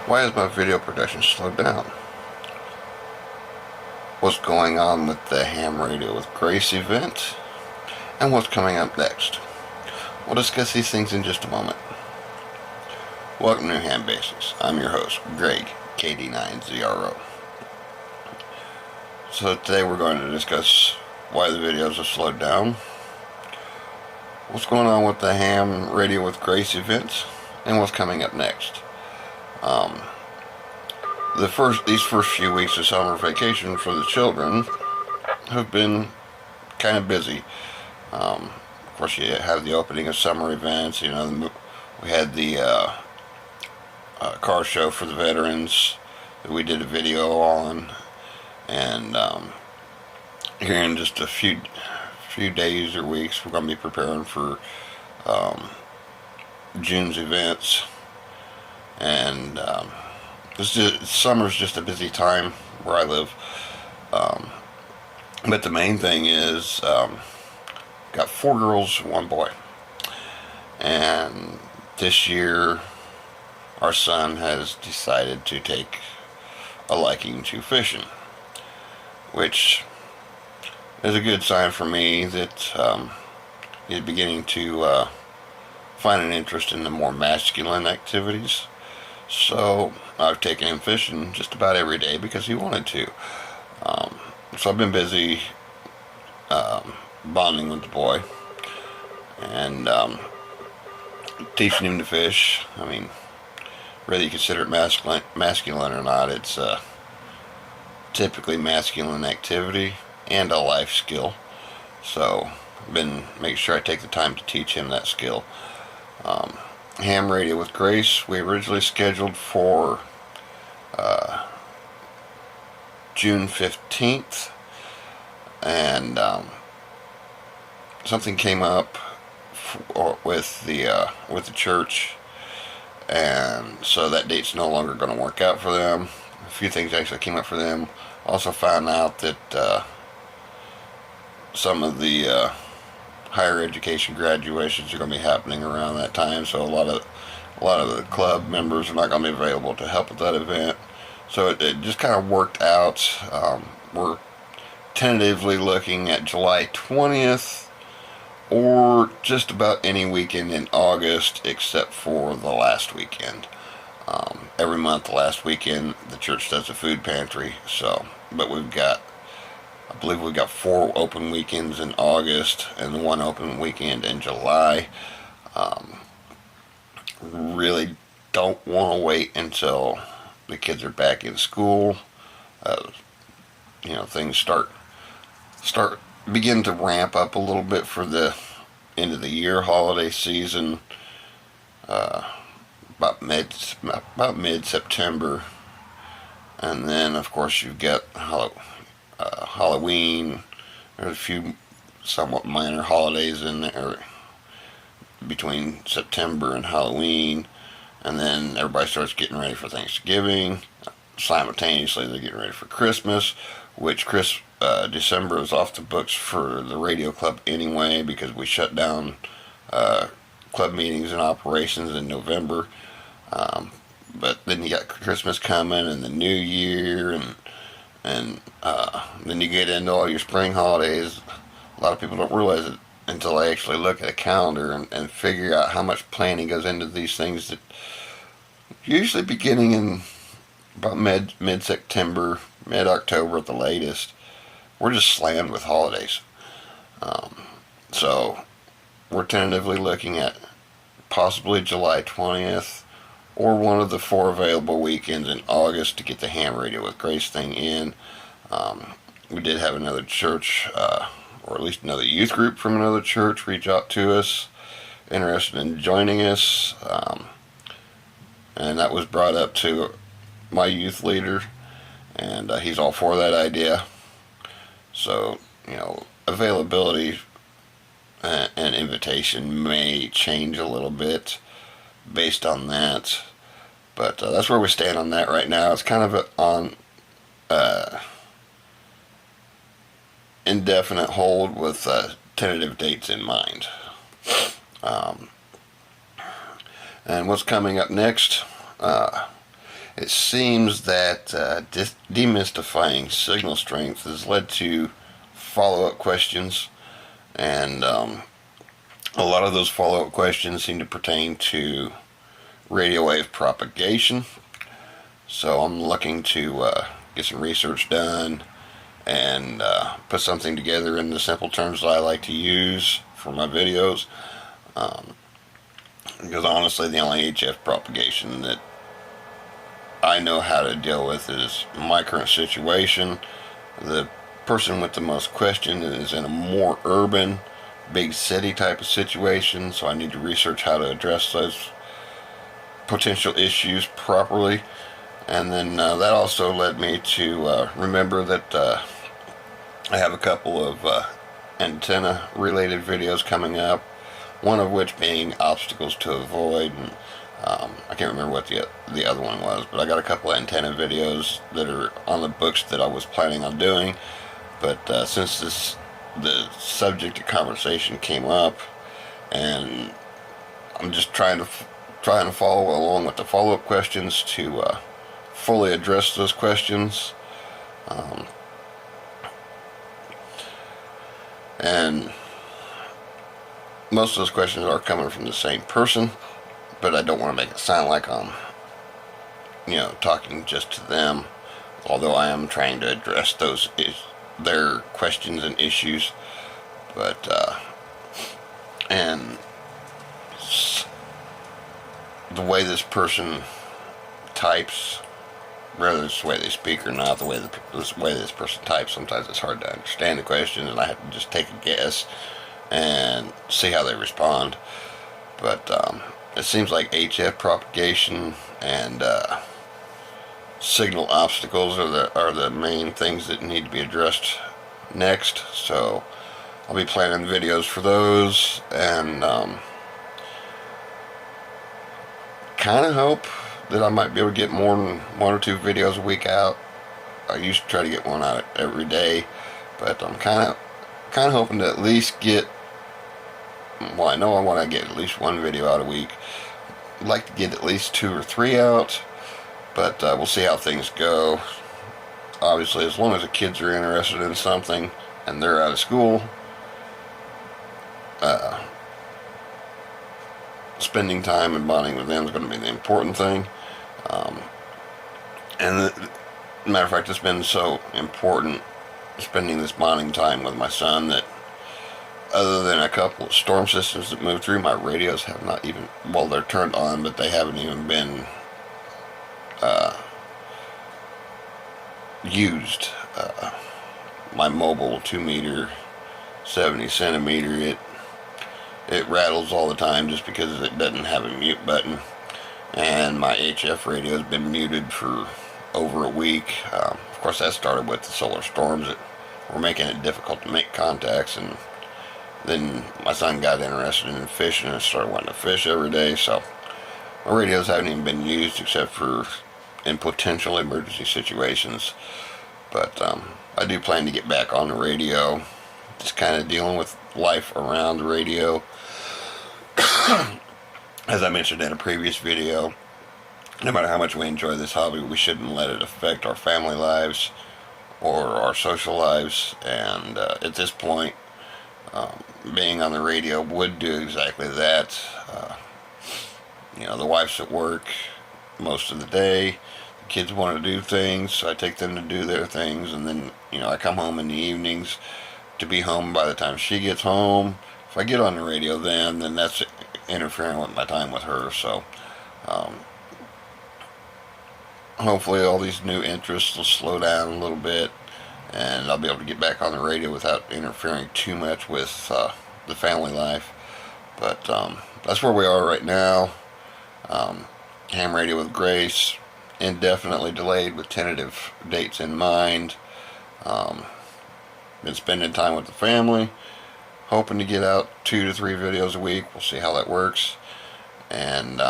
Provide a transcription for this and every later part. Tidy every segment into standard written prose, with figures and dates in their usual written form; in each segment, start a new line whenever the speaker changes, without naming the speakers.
Why has my video production slowed down? What's going on with the Ham Radio with Grace event? And what's coming up next? We'll discuss these things in just a moment. Welcome to Ham Basics. I'm your host, Greg, KD9ZRO. So today we're going to discuss why the videos have slowed down, what's going on with the Ham Radio with Grace event, and what's coming up next. These first few weeks of summer vacation for the children have been kind of busy. Of course, you have the opening of summer events. We had the car show for the veterans that we did a video on, and here in just a few days or weeks, we're going to be preparing for June's events. And summer's just a busy time where I live. But the main thing is, got 4 girls, 1 boy. And this year, our son has decided to take a liking to fishing, which is a good sign for me that he's beginning to find an interest in the more masculine activities. So I've taken him fishing just about every day because he wanted to. So I've been busy bonding with the boy and teaching him to fish. I mean, whether you consider it masculine or not, it's typically masculine activity and a life skill. So I've been making sure I take the time to teach him that skill. Ham Radio with Grace, we originally scheduled for June 15th, and something came up with the church, and so that date's no longer going to work out for them. A few things actually came up for them. Also found out that some of the higher education graduations are going to be happening around that time, so a lot of the club members are not going to be available to help with that event. So it just kind of worked out. We're tentatively looking at July 20th or just about any weekend in August except for the last weekend. Every month, the last weekend, the church does a food pantry. But I believe we've got 4 open weekends in August and 1 open weekend in July. Really don't want to wait until the kids are back in school. Things begin to ramp up a little bit for the end of the year holiday season. About mid-September, and then of course you've got Halloween. There's a few somewhat minor holidays in there between September and Halloween, and then everybody starts getting ready for Thanksgiving. Simultaneously, they're getting ready for Christmas, which December is off the books for the radio club anyway, because we shut down club meetings and operations in November. But then you got Christmas coming and the New Year, and then you get into all your spring holidays. A lot of people don't realize it until they actually look at a calendar and figure out how much planning goes into these things, that usually beginning in about mid-September, mid-October at the latest, we're just slammed with holidays. So we're tentatively looking at possibly July 20th or one of the 4 available weekends in August to get the Ham Radio with Grace thing in. We did have another church, or at least another youth group from another church, reach out to us, interested in joining us, and that was brought up to my youth leader, and he's all for that idea. So, availability and invitation may change a little bit based on that, but that's where we stand on that right now. It's kind of on indefinite hold with tentative dates in mind. And what's coming up next? It seems that demystifying signal strength has led to follow-up questions, and a lot of those follow-up questions seem to pertain to radio wave propagation. So I'm looking to get some research done and put something together in the simple terms that I like to use for my videos. Because honestly, the only HF propagation that I know how to deal with is my current situation. The person with the most question is in a more urban, big city type of situation, so I need to research how to address those potential issues properly. And then that also led me to remember that I have a couple of antenna related videos coming up, one of which being obstacles to avoid, and I can't remember what the other one was, but I got a couple of antenna videos that are on the books that I was planning on doing. But since the subject of conversation came up, and I'm just trying to follow along with the follow-up questions to fully address those questions. And most of those questions are coming from the same person, but I don't want to make it sound like I'm, talking just to them, although I am trying to address their questions and issues. But and the way this person types, whether it's the way they speak or not, the way this person types, sometimes it's hard to understand the question, and I have to just take a guess and see how they respond. But it seems like HF propagation and signal obstacles are the main things that need to be addressed next. So I'll be planning videos for those, and kind of hope that I might be able to get more than 1 or 2 videos a week out. I used to try to get one out every day, but I'm kind of hoping to at least get, well, I know I want to get at least 1 video out a week. I'd like to get at least 2 or 3 out, but we'll see how things go. Obviously, as long as the kids are interested in something and they're out of school, spending time and bonding with them is going to be the important thing. And matter of fact, it's been so important spending this bonding time with my son that, other than a couple of storm systems that moved through, my radios have not even, well, they're turned on, but they haven't even been used. My mobile 2-meter 70 centimeter, it rattles all the time just because it doesn't have a mute button, and my HF radio has been muted for over a week. Of course, that started with the solar storms that were making it difficult to make contacts, and then my son got interested in fishing and started wanting to fish every day, so my radios haven't even been used except for in potential emergency situations. But I do plan to get back on the radio, just kind of dealing with life around the radio. As I mentioned in a previous video, no matter how much we enjoy this hobby, we shouldn't let it affect our family lives or our social lives. And at this point, being on the radio would do exactly that. The wife's at work most of the day. The kids want to do things, so I take them to do their things, and then I come home in the evenings to be home by the time she gets home. If I get on the radio then that's interfering with my time with her. So hopefully all these new interests will slow down a little bit, and I'll be able to get back on the radio without interfering too much with the family life. But that's where we are right now. Ham Radio with Grace, indefinitely delayed with tentative dates in mind. Been spending time with the family, hoping to get out 2 to 3 videos a week. We'll see how that works. And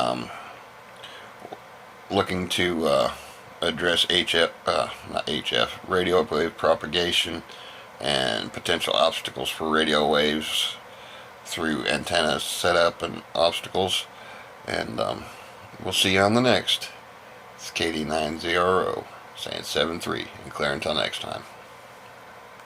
looking to address radio wave propagation and potential obstacles for radio waves through antenna setup and obstacles. And we'll see you on the next. It's KD9ZRO saying 7-3 and clear until next time.